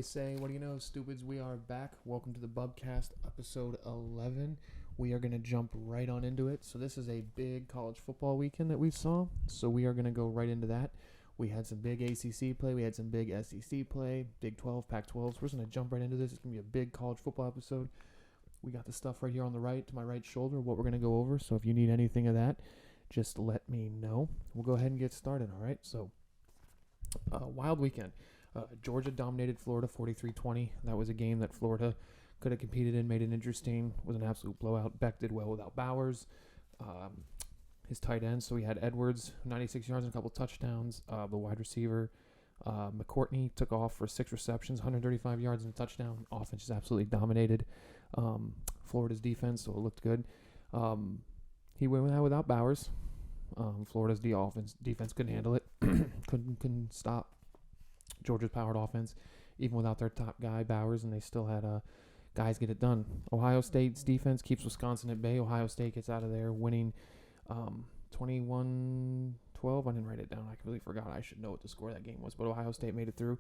you say? What do you know, stupids? We are back. Welcome to the Bubcast, episode 11. We are going to jump right on into it. So this is a big college football weekend that we saw. So we are going to go right into that. We had some big ACC play. We had some big SEC play, Big 12, Pac-12. So we're just going to jump right into this. It's going to be a big college football episode. We got the stuff right here on the right, to my right shoulder, what we're going to go over. So if you need anything of that, just let me know. We'll go ahead and get started, all right? So, wild weekend. Georgia dominated Florida 43-20. That was a game that Florida could have competed in, made it interesting. It was an absolute blowout. Beck did well without Bowers, his tight end. So we had Edwards, 96 yards and a couple touchdowns. The wide receiver, McCourtney, took off for 6 receptions, 135 yards and a touchdown. Offense just absolutely dominated Florida's defense, so it looked good. He went out without Bowers. Florida's defense couldn't handle it. couldn't stop Georgia's powered offense, even without their top guy, Bowers, and they still had guys get it done. Ohio State's defense keeps Wisconsin at bay. Ohio State gets out of there winning 21-12. I didn't write it down. I completely forgot. I should know what the score of that game was, but Ohio State made it through.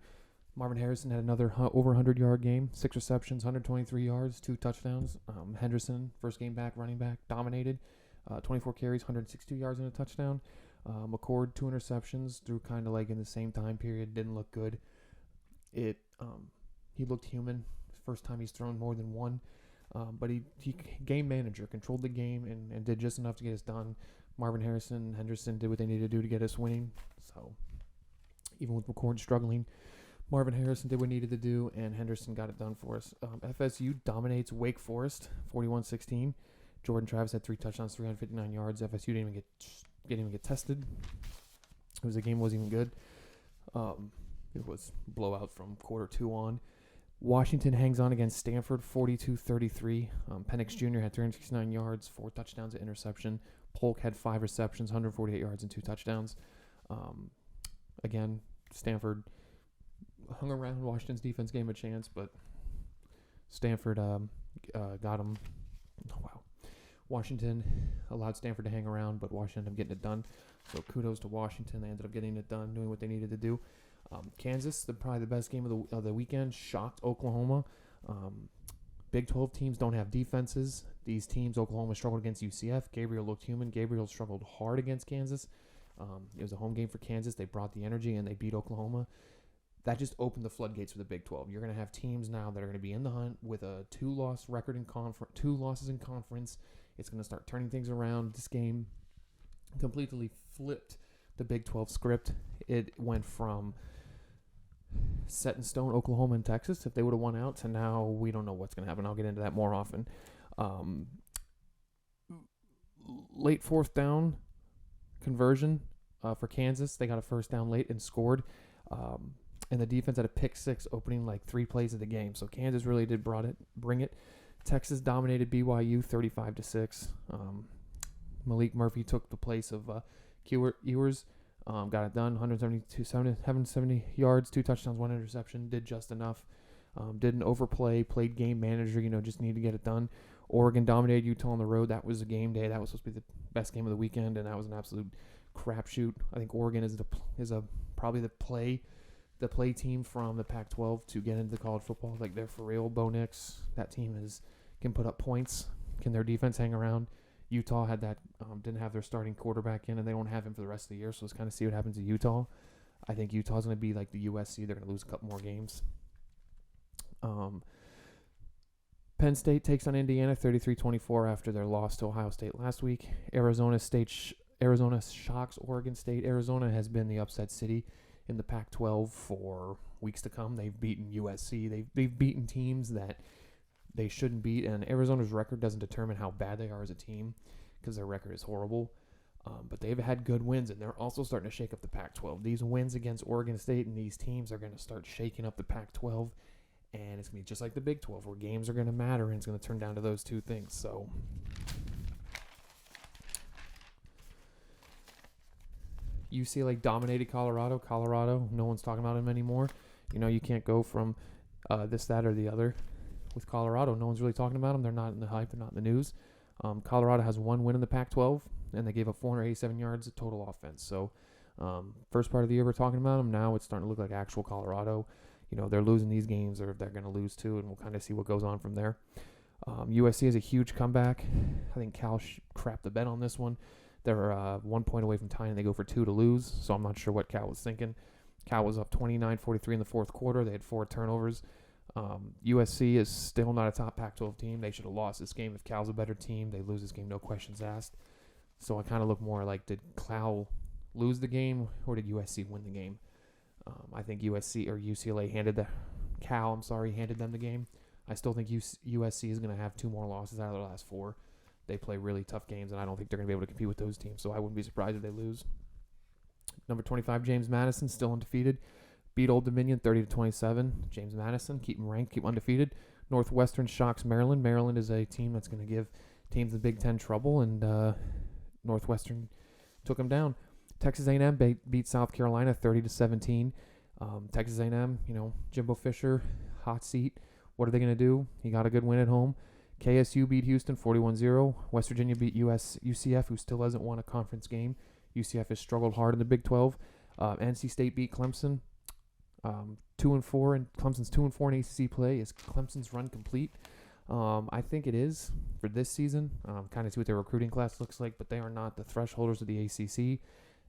Marvin Harrison had another over 100-yard game, 6 receptions, 123 yards, 2 touchdowns. Henderson, first game back, running back, dominated. 24 carries, 162 yards and a touchdown. McCord, 2 interceptions, threw kind of like in the same time period, didn't look good. He looked human. First time he's thrown more than one. But he game manager, controlled the game and did just enough to get us done. Marvin Harrison and Henderson did what they needed to do to get us winning. So even with McCord struggling, Marvin Harrison did what he needed to do, and Henderson got it done for us. FSU dominates Wake Forest, 41-16. Jordan Travis had 3 touchdowns, 359 yards. FSU didn't even get tested. The game wasn't even good. It was blowout from quarter 2 on. Washington hangs on against Stanford, 42-33. Penix Jr. had 369 yards, 4 touchdowns, an interception. Polk had 5 receptions, 148 yards, and 2 touchdowns. Again, Stanford hung around. Washington's defense gave him a chance, but Stanford got him. Oh, wow. Washington allowed Stanford to hang around, but Washington ended up getting it done. So kudos to Washington. They ended up getting it done, doing what they needed to do. Kansas, probably the best game of the weekend, shocked Oklahoma. Big 12 teams don't have defenses. These teams, Oklahoma struggled against UCF. Gabriel looked human. Gabriel struggled hard against Kansas. It was a home game for Kansas. They brought the energy, and they beat Oklahoma. That just opened the floodgates for the Big 12. You're going to have teams now that are going to be in the hunt with a 2 losses in conference. It's going to start turning things around. This game completely flipped the Big 12 script. It went from set in stone Oklahoma and Texas, if they would have won out, to now we don't know what's going to happen. I'll get into that more often. Late 4th down conversion for Kansas. They got a first down late and scored. And the defense had a pick 6 opening like 3 plays of the game. So Kansas really did bring it. Texas dominated BYU 35-6. Malik Murphy took the place of Ewers. Got it done, 170 yards, 2 touchdowns, 1 interception. Did just enough. Didn't overplay. Played game manager. Just needed to get it done. Oregon dominated Utah on the road. That was a game day. That was supposed to be the best game of the weekend, and that was an absolute crapshoot. I think Oregon is probably the play team from the Pac-12 to get into the college football. Like, they're for real. Bo Nix, that team can put up points. Can their defense hang around? Utah had that, didn't have their starting quarterback in, and they don't have him for the rest of the year, so let's kind of see what happens to Utah. I think Utah's going to be like the USC. They're going to lose a couple more games. Penn State takes on Indiana 33-24 after their loss to Ohio State last week. Arizona shocks Oregon State. Arizona has been the upset city in the Pac-12 for weeks to come. They've beaten USC. They've beaten teams that they shouldn't beat, and Arizona's record doesn't determine how bad they are as a team because their record is horrible. But they've had good wins, and they're also starting to shake up the Pac-12. These wins against Oregon State and these teams are going to start shaking up the Pac-12, and it's going to be just like the Big 12 where games are going to matter, and it's going to turn down to those 2 things. So UCLA dominated Colorado. Colorado, no one's talking about them anymore. You can't go from this, that, or the other. With Colorado, no one's really talking about them. They're not in the hype. They're not in the news. Colorado has 1 win in the Pac-12, and they gave up 487 yards of total offense. So first part of the year we're talking about them. Now it's starting to look like actual Colorado. they're losing these games or if they're going to lose too, and we'll kind of see what goes on from there. USC has a huge comeback. I think Cal crapped the bet on this one. They're 1 point away from tying, and they go for 2 to lose, so I'm not sure what Cal was thinking. Cal was up 29-43 in the fourth quarter. They had 4 turnovers. USC is still not a top Pac-12 team. They should have lost this game. If Cal's a better team, they lose this game, no questions asked. So I kind of look more like, did Cal lose the game or did USC win the game? I think UCLA handed them the game. I still think USC is going to have 2 more losses out of their last 4. They play really tough games, and I don't think they're going to be able to compete with those teams, so I wouldn't be surprised if they lose. Number 25, James Madison, still undefeated. Beat Old Dominion 30-27. James Madison, keep them ranked, keep undefeated. Northwestern shocks Maryland. Maryland is a team that's going to give teams in the Big Ten trouble, and Northwestern took them down. Texas A&M beat South Carolina 30-17. Texas A&M, Jimbo Fisher, hot seat. What are they going to do? He got a good win at home. KSU beat Houston 41-0. West Virginia beat UCF, who still hasn't won a conference game. UCF has struggled hard in the Big 12. NC State beat Clemson 2-4, and Clemson's 2-4 in ACC play. Is Clemson's run complete? I think it is for this season. Kind of see what their recruiting class looks like, but they are not the thresholders of the ACC.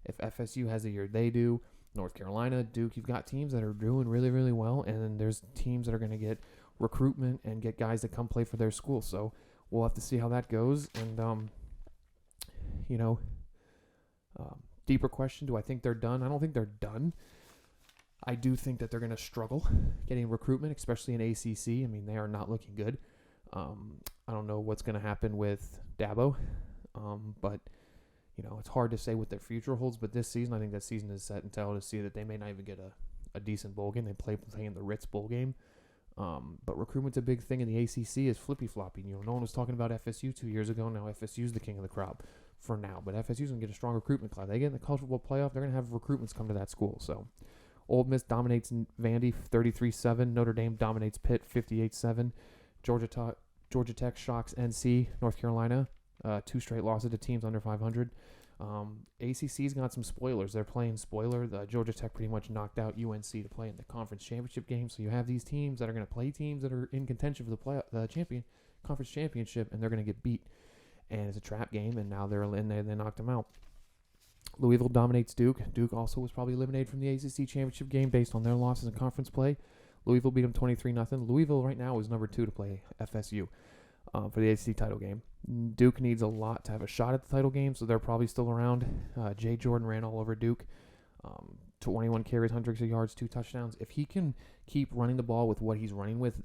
If FSU has a year they do, North Carolina, Duke, you've got teams that are doing really, really well, and then there's teams that are going to get recruitment and get guys that come play for their school. So we'll have to see how that goes. And, deeper question, do I think they're done? I don't think they're done. I do think that they're going to struggle getting recruitment, especially in ACC. I mean, they are not looking good. I don't know what's going to happen with Dabo, but it's hard to say what their future holds. But this season, I think that season is set and tell to see that they may not even get a decent bowl game. They play in the Ritz bowl game. But recruitment's a big thing in the ACC is flippy-floppy. No one was talking about FSU 2 years ago. Now FSU's the king of the crop for now. But FSU's going to get a strong recruitment class. They get in the college football playoff, they're going to have recruitments come to that school. So Ole Miss dominates Vandy 33-7. Notre Dame dominates Pitt 58-7. Georgia Tech shocks NC. North Carolina, 2 straight losses to teams under 500. ACC's got some spoilers. They're playing spoiler. Georgia Tech pretty much knocked out UNC to play in the conference championship game. So you have these teams that are going to play teams that are in contention for the conference championship, and they're going to get beat. And it's a trap game, and now they're in there. They knocked them out. Louisville dominates Duke. Duke also was probably eliminated from the ACC championship game based on their losses in conference play. Louisville beat them 23-0. Louisville right now is number 2 to play FSU for the ACC title game. Duke needs a lot to have a shot at the title game, so they're probably still around. Jay Jordan ran all over Duke. 21 carries, 100 yards, 2 touchdowns. If he can keep running the ball with what he's running with,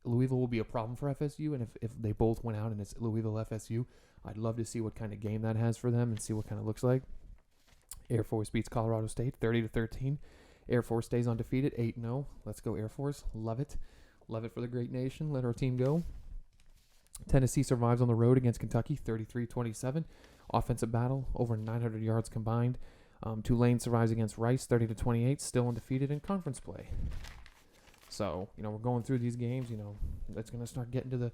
Louisville will be a problem for FSU, and if they both went out and it's Louisville FSU, I'd love to see what kind of game that has for them and see what kind of looks like. Air Force beats Colorado State 30-13. Air Force stays undefeated 8-0. Let's go Air Force. Love it. Love it for the great nation. Let our team go. Tennessee survives on the road against Kentucky 33-27. Offensive battle, over 900 yards combined. Tulane survives against Rice 30-28, still undefeated in conference play. So, we're going through these games, that's going to start getting to the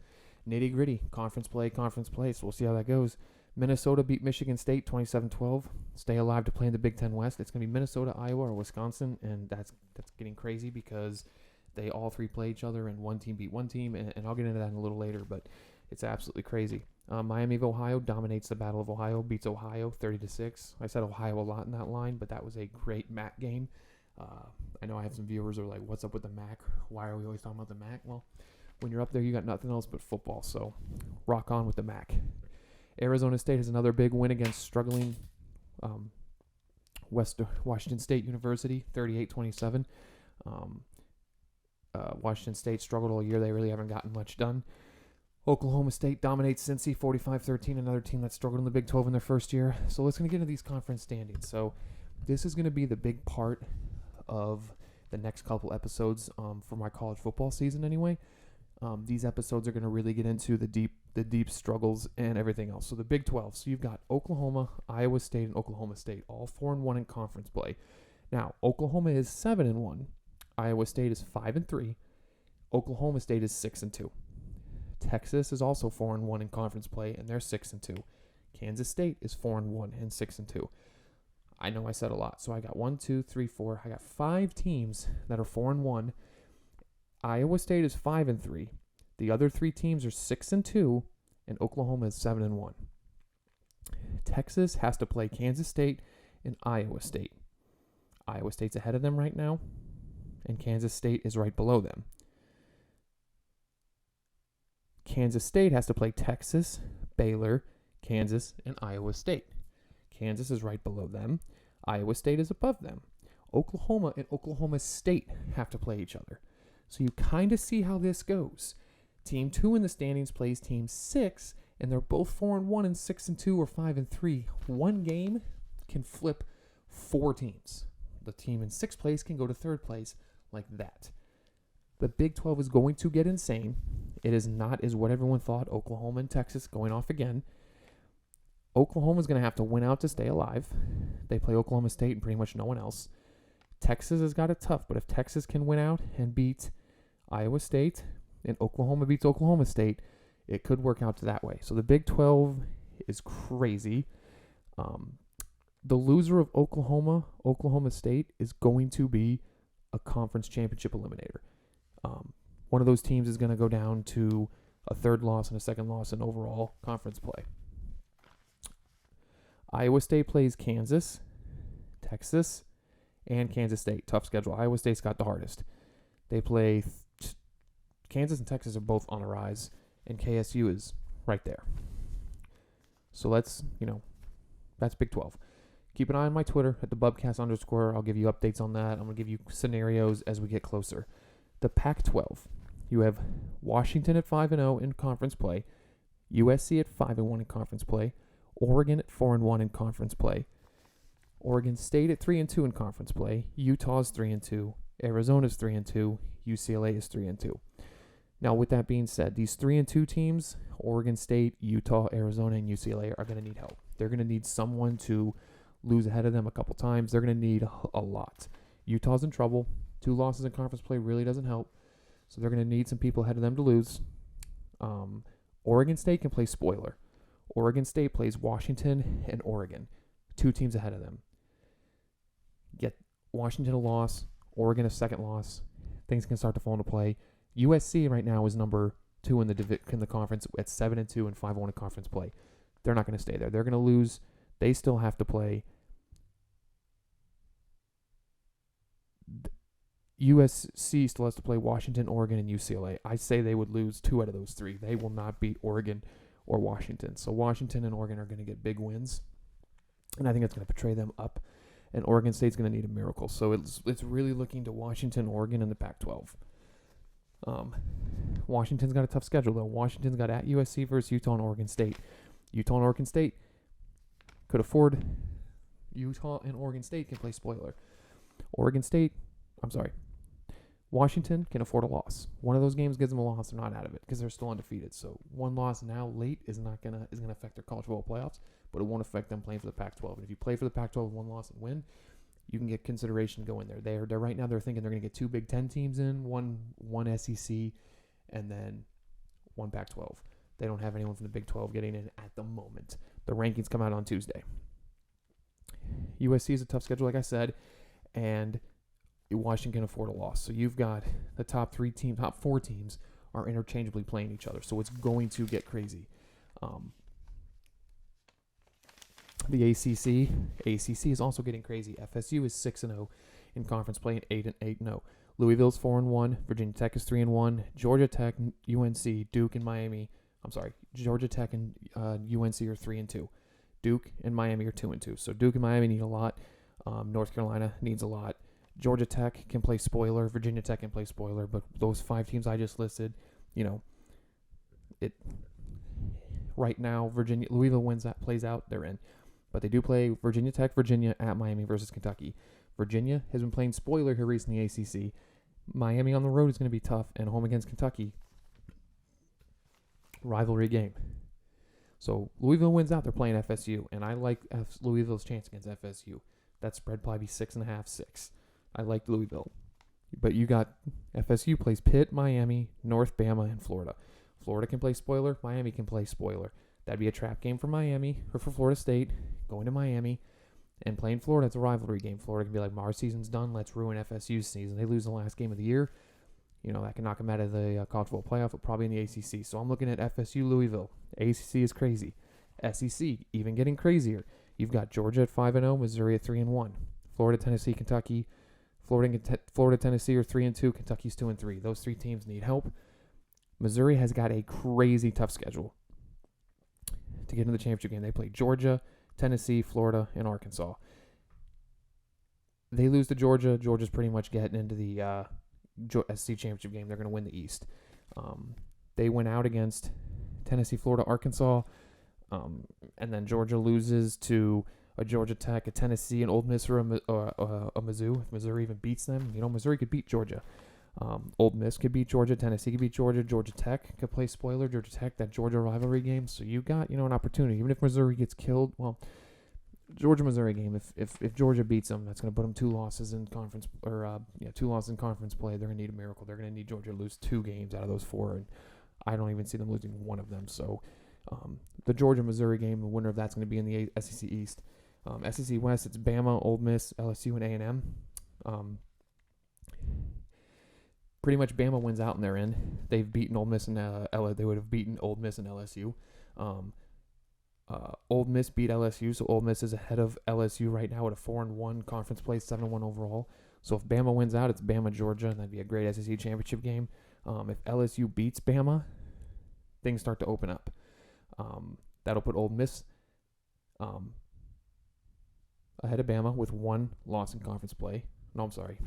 nitty-gritty. Conference play, so we'll see how that goes. Minnesota beat Michigan State 27-12. Stay alive to play in the Big Ten West. It's going to be Minnesota, Iowa, or Wisconsin, and that's getting crazy because they all 3 play each other, and one team beat one team, and I'll get into that in a little later, but it's absolutely crazy. Miami of Ohio dominates the Battle of Ohio, beats Ohio 30-6. I said Ohio a lot in that line, but that was a great MAC game. I know I have some viewers who are like, what's up with the MAC? Why are we always talking about the MAC? Well, when you're up there, you got nothing else but football, so rock on with the MAC. Arizona State has another big win against struggling Washington State University, 38-27. Washington State struggled all year. They really haven't gotten much done. Oklahoma State dominates Cincy 45-13, another team that struggled in the Big 12 in their first year. So let's get into these conference standings. So this is going to be the big part of the next couple episodes for my college football season anyway. These episodes are going to really get into the deep struggles and everything else. So the Big 12. So you've got Oklahoma, Iowa State, and Oklahoma State, all 4-1 in conference play. Now, Oklahoma is 7-1. Iowa State is 5-3. Oklahoma State is 6-2. Texas is also 4-1 in conference play, and they're 6-2. Kansas State is 4-1 and 6-2. I know I said a lot, so I got 1, 2, 3, 4. I got 5 teams that are 4-1 Iowa State is 5-3. The other 3 teams are 6-2, and Oklahoma is 7-1. Texas has to play Kansas State and Iowa State. Iowa State's ahead of them right now, and Kansas State is right below them. Kansas State has to play Texas, Baylor, Kansas, and Iowa State. Kansas is right below them. Iowa State is above them. Oklahoma and Oklahoma State have to play each other. So you kind of see how this goes. Team 2 in the standings plays Team 6, and they're both 4-1 and 6-2 or 5-3. One game can flip 4 teams. The team in 6th place can go to 3rd place like that. The Big 12 is going to get insane. It is not as what everyone thought. Oklahoma and Texas going off again. Oklahoma's going to have to win out to stay alive. They play Oklahoma State and pretty much no one else. Texas has got it tough, but if Texas can win out and beat Iowa State and Oklahoma beats Oklahoma State, it could work out to that way. So the Big 12 is crazy. The loser of Oklahoma State is going to be a conference championship eliminator. One of those teams is going to go down to a 3rd loss and a 2nd loss in overall conference play. Iowa State plays Kansas, Texas, and Kansas State. Tough schedule. Iowa State's got the hardest. They play Kansas and Texas are both on a rise, and KSU is right there. So that's Big 12. Keep an eye on my Twitter at the Bubcast _. I'll give you updates on that. I'm going to give you scenarios as we get closer. The Pac-12. You have Washington at 5-0 in conference play, USC at 5-1 in conference play, Oregon at 4-1 in conference play, Oregon State at 3-2 in conference play, Utah's 3-2, Arizona's 3-2, UCLA is 3-2. Now, with that being said, these 3-2 teams, Oregon State, Utah, Arizona, and UCLA, are going to need help. They're going to need someone to lose ahead of them a couple times. They're going to need a lot. Utah's in trouble. 2 losses in conference play really doesn't help. So they're going to need some people ahead of them to lose. Oregon State can play spoiler. Oregon State plays Washington and Oregon. 2 teams ahead of them. Get Washington a loss, Oregon a 2nd loss. Things can start to fall into play. USC right now is number 2 in the conference at 7-2 and 5-1 in conference play. They're not going to stay there. They're going to lose. They still have to play. USC still has to play Washington, Oregon, and UCLA. I say they would lose 2 out of those 3. They will not beat Oregon or Washington. So Washington and Oregon are going to get big wins, and I think it's going to portray them up. And Oregon State's going to need a miracle. So it's really looking to Washington, Oregon, and the Pac-12. Washington's got a tough schedule, though. Washington's got at USC versus Utah and Oregon State. Utah and Oregon State could afford. Utah and Oregon State can play spoiler. Washington can afford a loss. One of those games gives them a loss, they're not out of it because they're still undefeated. So one loss now late is gonna affect their college football playoffs, but it won't affect them playing for the Pac-12. And if you play for the Pac-12 with 1 loss and win, you can get consideration to go in there. They're right now they're thinking they're gonna get 2 Big Ten teams in, one SEC, and then 1 Pac-12. They don't have anyone from the Big 12 getting in at the moment. The rankings come out on Tuesday. USC is a tough schedule, like I said, and Washington can afford a loss. So you've got the top 4 teams are interchangeably playing each other. So it's going to get crazy. The ACC is also getting crazy. FSU is 6-0 in conference play and 8-0. Louisville's 4-1. Virginia Tech is 3-1. Georgia Tech, UNC, Duke, and Miami. Georgia Tech and UNC are 3-2. Duke and Miami are 2-2. So Duke and Miami need a lot. North Carolina needs a lot. Georgia Tech can play spoiler. Virginia Tech can play spoiler. But those 5 teams I just listed, right now, Louisville plays out, they're in. But they do play Virginia Tech, Virginia at Miami versus Kentucky. Virginia has been playing spoiler here recently in the ACC. Miami on the road is going to be tough, and home against Kentucky, rivalry game. So Louisville wins out. They're playing FSU, and I like Louisville's chance against FSU. That spread probably be 6.5, 6. I like Louisville. But you got FSU plays Pitt, Miami, North Bama, and Florida. Florida can play spoiler. Miami can play spoiler. That'd be a trap game for Miami or for Florida State, going to Miami and playing Florida. It's a rivalry game. Florida can be like, our season's done. Let's ruin FSU's season. They lose the last game of the year. that can knock them out of the college football playoff, but probably in the ACC. So I'm looking at FSU, Louisville. ACC is crazy. SEC, even getting crazier. You've got Georgia at 5-0, Missouri at 3-1. Florida, Tennessee, Kentucky. Florida, Tennessee are 3-2. Kentucky's 2-3. Those three teams need help. Missouri has got a crazy tough schedule to get into the championship game. They play Georgia, Tennessee, Florida, and Arkansas. They lose to Georgia. Georgia's pretty much getting into the SEC championship game. They're going to win the East. They went out against Tennessee, Florida, Arkansas, and then Georgia loses to a Georgia Tech, a Tennessee, an Ole Miss, or a Mizzou. If Missouri even beats them, Missouri could beat Georgia. Ole Miss could beat Georgia. Tennessee could beat Georgia. Georgia Tech could play spoiler. Georgia Tech, that Georgia rivalry game. So you got, an opportunity. Even if Missouri gets killed, Georgia-Missouri game, if Georgia beats them, that's going to put them 2 losses in conference, or 2 losses in conference play. They're going to need a miracle. They're going to need Georgia to lose 2 games out of those 4, and I don't even see them losing one of them. So the Georgia-Missouri game, the winner of that's going to be in the SEC East. SEC West, it's Bama, Ole Miss, LSU, and A&M. Pretty much Bama wins out in their end. They've beaten Ole Miss and they would have beaten Ole Miss and LSU. Ole Miss beat LSU, so Ole Miss is ahead of LSU right now at a 4-1 conference play, 7-1 overall. So if Bama wins out, it's Bama, Georgia, and that'd be a great SEC championship game. If LSU beats Bama, things start to open up. That'll put Ole Miss ahead of Bama with 1 loss in conference play. No, I'm sorry.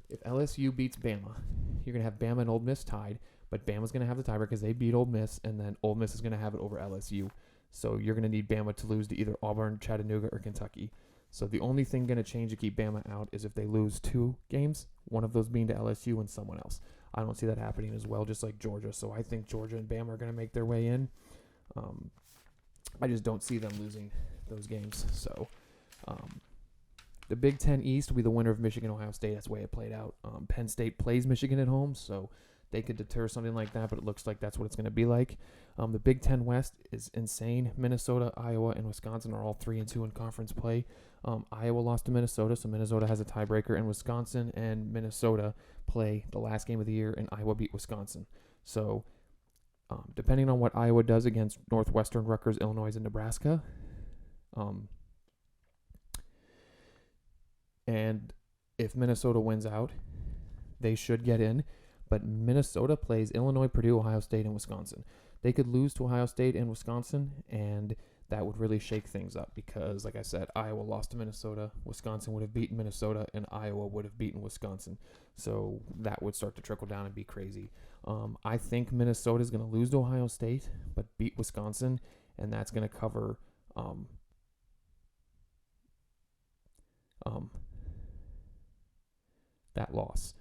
If LSU beats Bama, you're going to have Bama and Ole Miss tied, but Bama's going to have the tiebreaker because they beat Ole Miss, and then Ole Miss is going to have it over LSU. So you're going to need Bama to lose to either Auburn, Chattanooga, or Kentucky. So the only thing going to change to keep Bama out is if they lose 2 games, one of those being to LSU and someone else. I don't see that happening as well, just like Georgia. So I think Georgia and Bama are going to make their way in. I just don't see them losing those games. So the Big Ten East will be the winner of Michigan, Ohio State. That's the way it played out. Penn State plays Michigan at home, so they could deter something like that, but it looks like that's what it's going to be like. The Big Ten West is insane. Minnesota, Iowa, and Wisconsin are all 3-2 in conference play. Iowa lost to Minnesota, so Minnesota has a tiebreaker, and Wisconsin and Minnesota play the last game of the year, and Iowa beat Wisconsin. So depending on what Iowa does against Northwestern, Rutgers, Illinois, and Nebraska, and if Minnesota wins out, they should get in. But Minnesota plays Illinois, Purdue, Ohio State, and Wisconsin. They could lose to Ohio State and Wisconsin, and that would really shake things up because, like I said, Iowa lost to Minnesota, Wisconsin would have beaten Minnesota, and Iowa would have beaten Wisconsin. So that would start to trickle down and be crazy. I think Minnesota is going to lose to Ohio State, but beat Wisconsin, and that's going to cover that loss.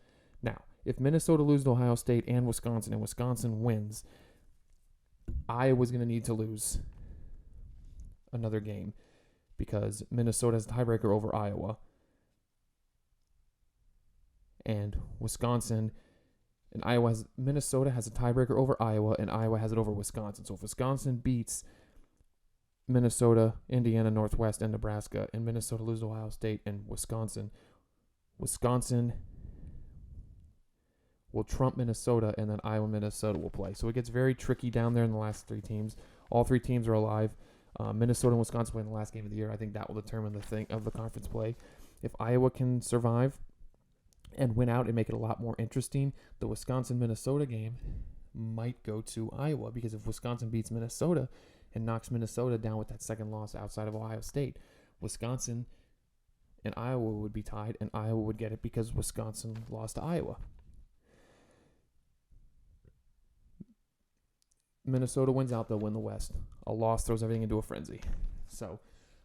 Now, if Minnesota loses to Ohio State and Wisconsin wins, Iowa's going to need to lose another game because Minnesota has a tiebreaker over Iowa. And Minnesota has a tiebreaker over Iowa, and Iowa has it over Wisconsin. So if Wisconsin beats Minnesota, Indiana, Northwest, and Nebraska, and Minnesota loses to Ohio State and Wisconsin will trump Minnesota, and then Iowa, Minnesota will play. So it gets very tricky down there in the last 3 teams. All 3 teams are alive. Minnesota and Wisconsin play in the last game of the year. I think that will determine the conference play. If Iowa can survive and win out and make it a lot more interesting, the Wisconsin-Minnesota game might go to Iowa because if Wisconsin beats Minnesota and knocks Minnesota down with that second loss outside of Ohio State, Wisconsin and Iowa would be tied, and Iowa would get it because Wisconsin lost to Iowa. Minnesota wins out, they'll win the West. A loss throws everything into a frenzy. So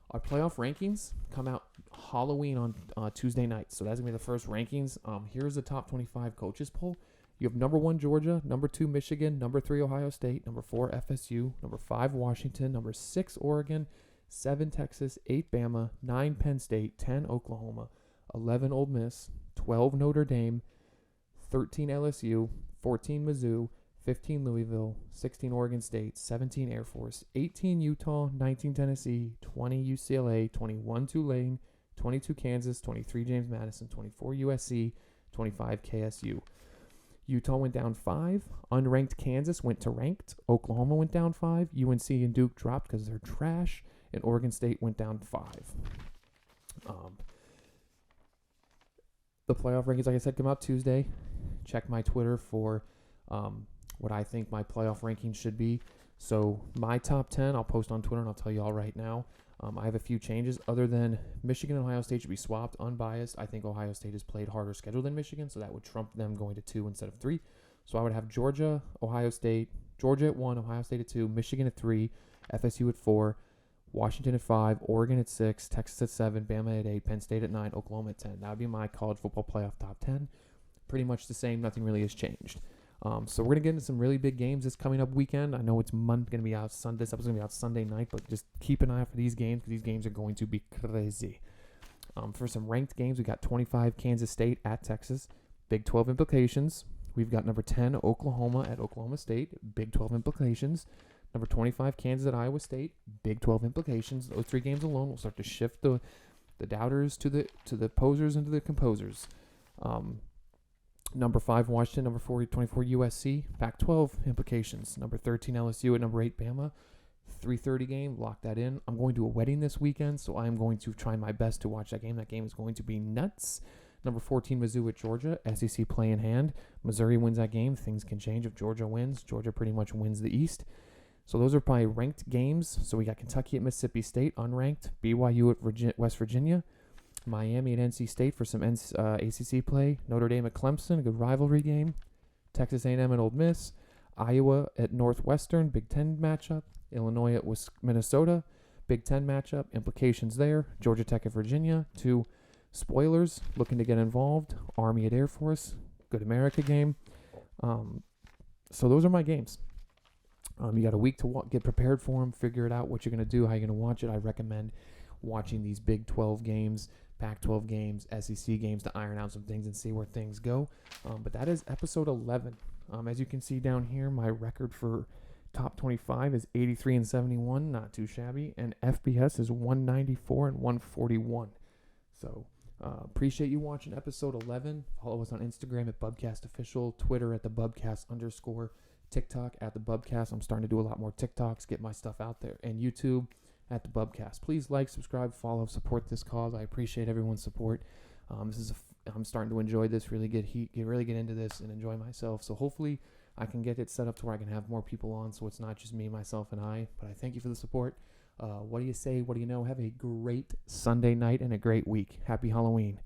our playoff rankings come out Halloween on Tuesday night. So that's going to be the first rankings. Here's the top 25 coaches poll. You have number 1 Georgia, number 2 Michigan, number 3 Ohio State, number 4 FSU, number 5 Washington, number 6 Oregon, 7 Texas, 8 Bama, 9 Penn State, 10 Oklahoma, 11 Ole Miss, 12 Notre Dame, 13 LSU, 14 Mizzou, 15 Louisville, 16 Oregon State, 17 Air Force, 18 Utah, 19 Tennessee, 20 UCLA, 21 Tulane, 22 Kansas, 23 James Madison, 24 USC, 25 KSU. Utah went down 5. Unranked Kansas went to ranked. Oklahoma went down 5. UNC and Duke dropped because they're trash. And Oregon State went down 5. The playoff rankings, like I said, come out Tuesday. Check my Twitter for what I think my playoff rankings should be. So my top 10, I'll post on Twitter and I'll tell you all right now. I have a few changes other than Michigan and Ohio State should be swapped. Unbiased, I think Ohio State has played harder schedule than Michigan, so that would trump them going to 2 instead of 3. So I would have Georgia, Ohio State, Georgia at 1, Ohio State at 2, Michigan at 3, FSU at 4, Washington at 5, Oregon at 6, Texas at 7, Bama at 8, Penn State at 9, Oklahoma at 10. That would be my college football playoff top 10. Pretty much the same. Nothing really has changed. So we're going to get into some really big games this coming up weekend. I know it's going to be out Sunday. This episode's going to be out Sunday night, but just keep an eye out for these games because these games are going to be crazy. For some ranked games, we got 25 Kansas State at Texas. Big 12 implications. We've got number 10 Oklahoma at Oklahoma State. Big 12 implications. Number 25 Kansas at Iowa State. Big 12 implications. Those 3 games alone will start to shift the doubters to the posers and to the composers. Number 5, Washington. Number 24, USC. Pac-12 implications. Number 13, LSU. At number 8, Bama. 3:30 game. Lock that in. I'm going to a wedding this weekend, so I'm going to try my best to watch that game. That game is going to be nuts. Number 14, Mizzou at Georgia. SEC play in hand. Missouri wins that game. Things can change if Georgia wins. Georgia pretty much wins the East. So those are probably ranked games. So we got Kentucky at Mississippi State, unranked. BYU at West Virginia. Miami at NC State for some ACC play. Notre Dame at Clemson, a good rivalry game. Texas A&M at Ole Miss. Iowa at Northwestern, Big Ten matchup. Illinois at Minnesota, Big Ten matchup. Implications there. Georgia Tech at Virginia. 2 spoilers looking to get involved. Army at Air Force, good America game. So those are my games. You got a week to get prepared for them, figure it out, what you're going to do, how you're going to watch it. I recommend watching these Big 12 games, Pac-12 games, SEC games to iron out some things and see where things go. But that is episode 11. As you can see down here, my record for top 25 is 83-71, not too shabby, and FBS is 194-141. So appreciate you watching episode 11. Follow us on Instagram at Bubcast Official, Twitter at the Bubcast _, TikTok at the Bubcast. I'm starting to do a lot more TikToks, get my stuff out there, and YouTube at the Bubcast. Please like, subscribe, follow, support this cause. I appreciate everyone's support. I'm starting to enjoy this, really get into this and enjoy myself. So hopefully I can get it set up to where I can have more people on, so it's not just me, myself, and I. But I thank you for the support. What do you say? What do you know? Have a great Sunday night and a great week. Happy Halloween.